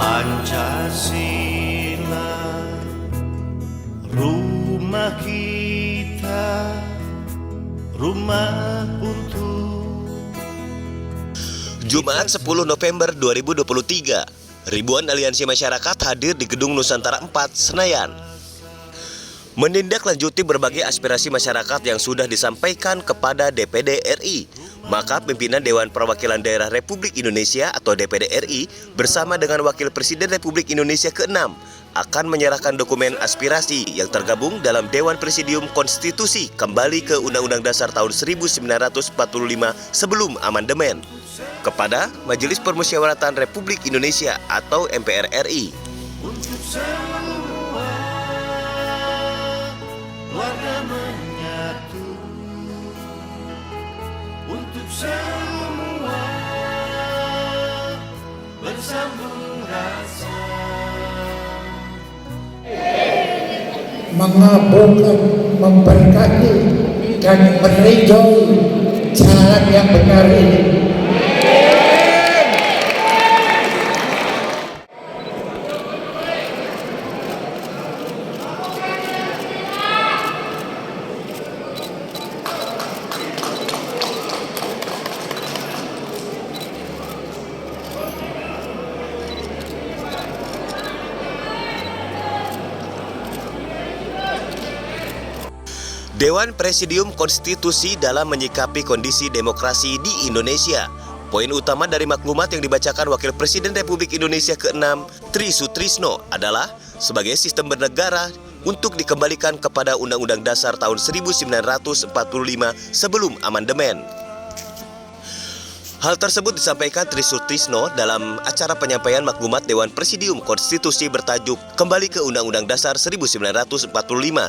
Pancasila, rumah kita, rumah untuk. Jumat 10 November 2023, ribuan aliansi masyarakat hadir di Gedung Nusantara 4, Senayan. Menindaklanjuti berbagai aspirasi masyarakat yang sudah disampaikan kepada DPD RI, maka pimpinan Dewan Perwakilan Daerah Republik Indonesia atau DPD RI bersama dengan Wakil Presiden Republik Indonesia ke-6 akan menyerahkan dokumen aspirasi yang tergabung dalam Dewan Presidium Konstitusi kembali ke Undang-Undang Dasar tahun 1945 sebelum amandemen kepada Majelis Permusyawaratan Republik Indonesia atau MPR RI. Untuk semua warga menyatu, untuk semua bersambung rasa, mengabulkan, memberkati dan meridhoi jalan yang benar ini. Dewan Presidium Konstitusi dalam menyikapi kondisi demokrasi di Indonesia. Poin utama dari maklumat yang dibacakan Wakil Presiden Republik Indonesia ke-6, Tri Sutrisno, adalah sebagai sistem bernegara untuk dikembalikan kepada Undang-Undang Dasar tahun 1945 sebelum amandemen. Hal tersebut disampaikan Tri Sutrisno dalam acara penyampaian maklumat Dewan Presidium Konstitusi bertajuk Kembali ke Undang-Undang Dasar 1945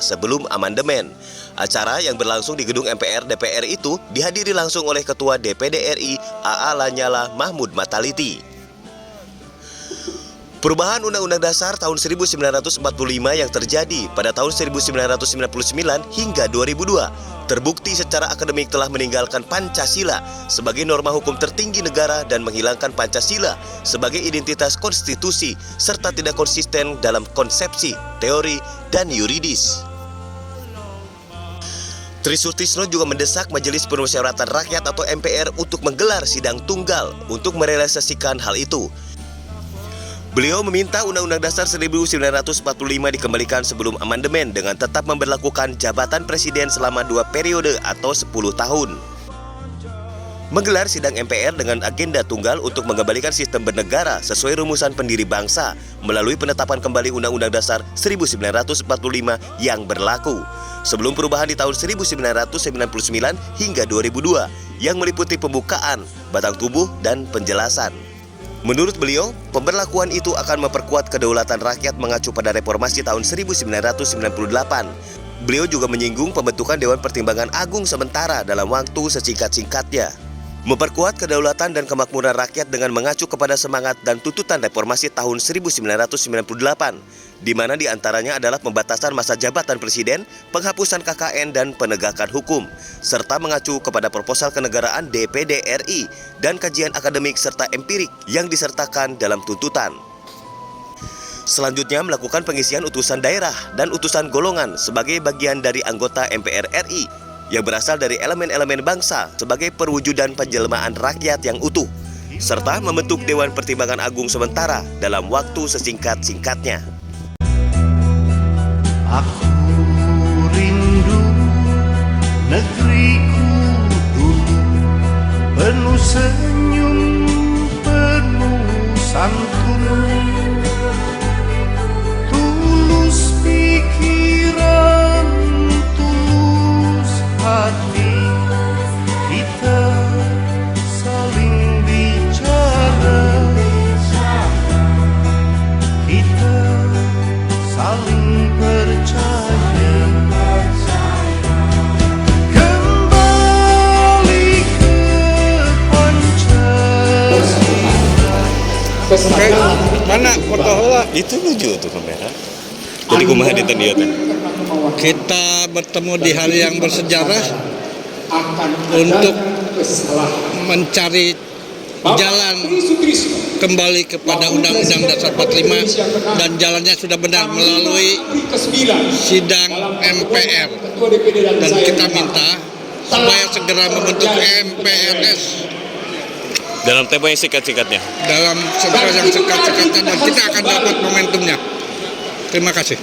sebelum amandemen. Acara yang berlangsung di gedung MPR DPR itu dihadiri langsung oleh Ketua DPD RI AA Lanyala Mahmud Mataliti. Perubahan Undang-Undang Dasar tahun 1945 yang terjadi pada tahun 1999 hingga 2002 terbukti secara akademik telah meninggalkan Pancasila sebagai norma hukum tertinggi negara dan menghilangkan Pancasila sebagai identitas konstitusi serta tidak konsisten dalam konsepsi, teori, dan yuridis. Tri Sutrisno juga mendesak Majelis Permusyawaratan Rakyat atau MPR untuk menggelar sidang tunggal untuk merealisasikan hal itu. Beliau meminta Undang-Undang Dasar 1945 dikembalikan sebelum amandemen dengan tetap memberlakukan jabatan presiden selama 2 periode atau 10 tahun. Menggelar sidang MPR dengan agenda tunggal untuk mengembalikan sistem bernegara sesuai rumusan pendiri bangsa melalui penetapan kembali Undang-Undang Dasar 1945 yang berlaku sebelum perubahan di tahun 1999 hingga 2002 yang meliputi pembukaan, batang tubuh, dan penjelasan. Menurut beliau, pemberlakuan itu akan memperkuat kedaulatan rakyat mengacu pada reformasi tahun 1998. Beliau juga menyinggung pembentukan Dewan Pertimbangan Agung sementara dalam waktu sesingkat-singkatnya. Memperkuat kedaulatan dan kemakmuran rakyat dengan mengacu kepada semangat dan tuntutan reformasi tahun 1998, di mana diantaranya adalah pembatasan masa jabatan presiden, penghapusan KKN dan penegakan hukum, serta mengacu kepada proposal kenegaraan DPD RI dan kajian akademik serta empirik yang disertakan dalam tuntutan. Selanjutnya melakukan pengisian utusan daerah dan utusan golongan sebagai bagian dari anggota MPR RI yang berasal dari elemen-elemen bangsa sebagai perwujudan penjelmaan rakyat yang utuh, serta membentuk Dewan Pertimbangan Agung sementara dalam waktu sesingkat-singkatnya. aku rindu negeriku dulu, penuh senyum, penuh santun, tulus pikiran, tulus hati, kita saling bicara, kita saling percaya, kembali ke Pancasila. Mana foto heula? Itu lucu tuh kamera. Jadi kumaha di teh teh. Kita bertemu di hari yang bersejarah untuk mencari jalan kembali kepada Undang-Undang Dasar 45 dan jalannya sudah benar melalui sidang MPR. Dan kita minta supaya segera membentuk MPRS Dalam tempo yang singkat-singkatnya. dalam segera yang sekat-sekatnya dan kita akan dapat momentumnya. Terima kasih.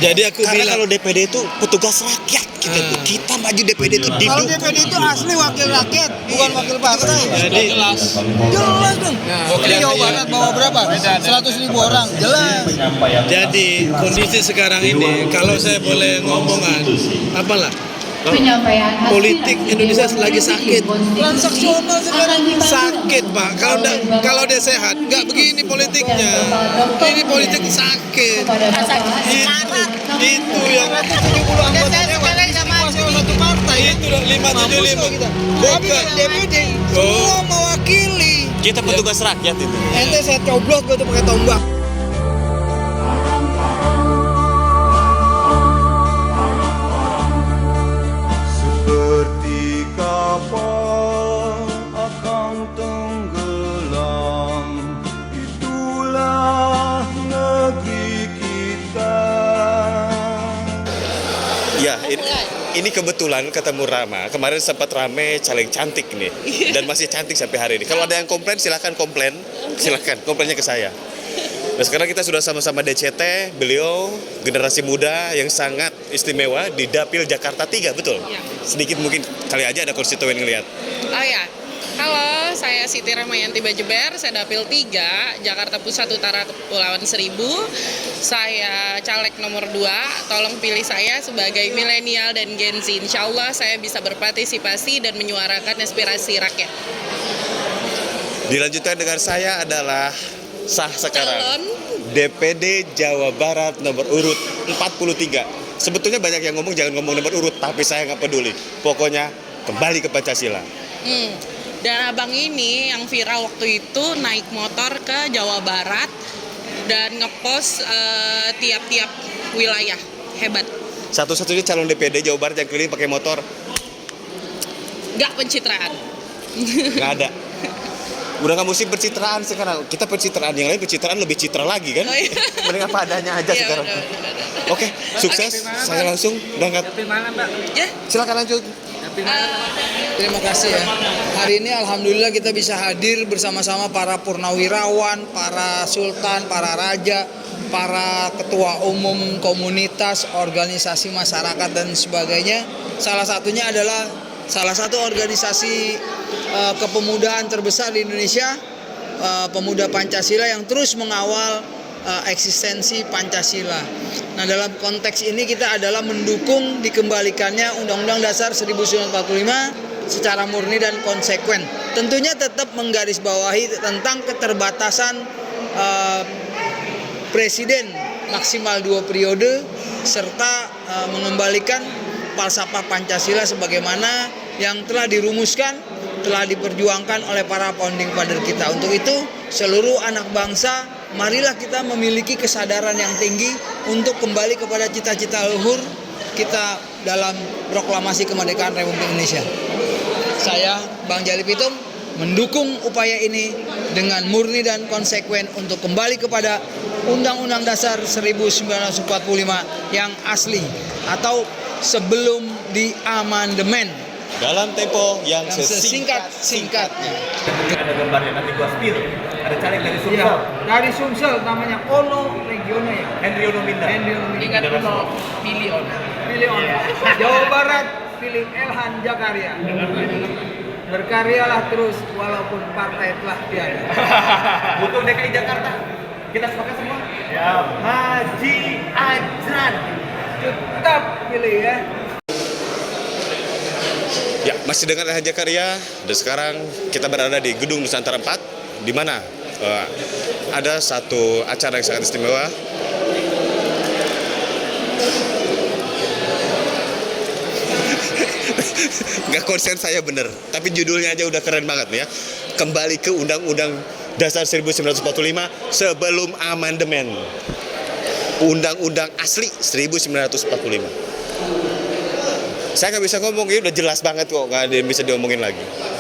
Jadi aku Karena bilang kalau DPD itu petugas rakyat kita tuh. Kita maju DPD itu Kalau didukung. DPD itu asli wakil rakyat, bukan wakil partai. jadi Jelas dong. Wakil Jawa Barat bawa berapa? 100.000 orang. Jelas. Jadi kondisi sekarang ini kalau saya boleh ngomongan apalah penyampaian politik Indonesia lagi sakit. Transaksional sekarang. Sakit Pak. Kalau dia sehat nggak begini politiknya. Ini politik sakit. Itu yang 70 anggota dewan dikuasai oleh satu partai. itu 575 bukan DPD Oh. semua mewakili. Kita petugas rakyat itu. Ente saya coblos gue tuh pakai tombak. Seperti kapal akan tenggelam, itulah negeri kita. Ya, ini kebetulan ketemu Rama. Kemarin sempat rame caleg cantik nih. Dan masih cantik sampai hari ini. Kalau ada yang komplain silahkan komplain. Silahkan komplainnya ke saya. Nah sekarang kita sudah sama-sama DCT. Beliau generasi muda yang sangat istimewa di Dapil Jakarta 3, betul? Sedikit mungkin kali aja ada konstituen ngelihat. Oh ya, halo, saya Siti Rahmayanti Bajeber, saya Dapil 3, Jakarta Pusat Utara Kepulauan Seribu. Saya caleg nomor 2, tolong pilih saya sebagai milenial dan Gen Z. Insya Allah saya bisa berpartisipasi dan menyuarakan aspirasi rakyat. Dilanjutkan dengan saya adalah sah sekarang. Calon. DPD Jawa Barat nomor urut 43. Sebetulnya banyak yang ngomong jangan ngomong nomor urut, tapi saya nggak peduli. Pokoknya kembali ke Pancasila. Dan abang ini yang viral waktu itu naik motor ke Jawa Barat dan ngepost tiap-tiap wilayah. Hebat. Satu-satunya calon DPD Jawa Barat yang keliling pakai motor, Gak pencitraan. nggak ada. Udah nggak musim pencitraan sekarang. Kita pencitraan, yang lain pencitraan lebih citra lagi kan? Oh, iya. Mending apa adanya aja Iya, sekarang. benar. Oke, sukses. Saya langsung berangkat. Ya. Silakan lanjut. Terima kasih ya. Hari ini alhamdulillah kita bisa hadir bersama-sama para purnawirawan, para sultan, para raja, para ketua umum komunitas, organisasi masyarakat dan sebagainya. Salah satunya adalah salah satu organisasi kepemudaan terbesar di Indonesia, Pemuda Pancasila yang terus mengawal eksistensi Pancasila. Nah, dalam konteks ini kita adalah mendukung dikembalikannya Undang-Undang Dasar 1945 secara murni dan konsekuen. Tentunya tetap menggarisbawahi tentang keterbatasan presiden maksimal 2 periode serta mengembalikan falsafah Pancasila sebagaimana yang telah dirumuskan, telah diperjuangkan oleh para founding father kita. Untuk itu, seluruh anak bangsa, marilah kita memiliki kesadaran yang tinggi untuk kembali kepada cita-cita luhur kita dalam proklamasi kemerdekaan Republik Indonesia. Saya, Bang Jali Pitung, mendukung upaya ini dengan murni dan konsekuen untuk kembali kepada Undang-Undang Dasar 1945 yang asli atau sebelum diamandemen. Dalam tempo yang Sesingkat-singkatnya. Ada gambarnya, nanti gua spill. Ada caleg dari Sumsel, Dari Sumsel namanya Ono Regione ya. Hendrio Nominda. Ingat Uno, pilih Ono. Pilih Ono. Jawa Barat pilih Elhan Jakarta. Berkaryalah terus walaupun partai telah tiada. Untuk DKI Jakarta, kita sepakat semua. Ya. Haji Ajran. Tetap pilih ya. Ya, masih dengan Raja Karya. Dan sekarang kita berada di Gedung Nusantara 4, di mana ada satu acara yang sangat istimewa. Nggak konsen saya bener, tapi judulnya aja udah keren banget nih ya. Kembali ke Undang-Undang Dasar 1945 sebelum amandemen. Undang-Undang asli 1945. Saya nggak bisa ngomong, ini udah jelas banget kok, nggak ada yang bisa diomongin lagi.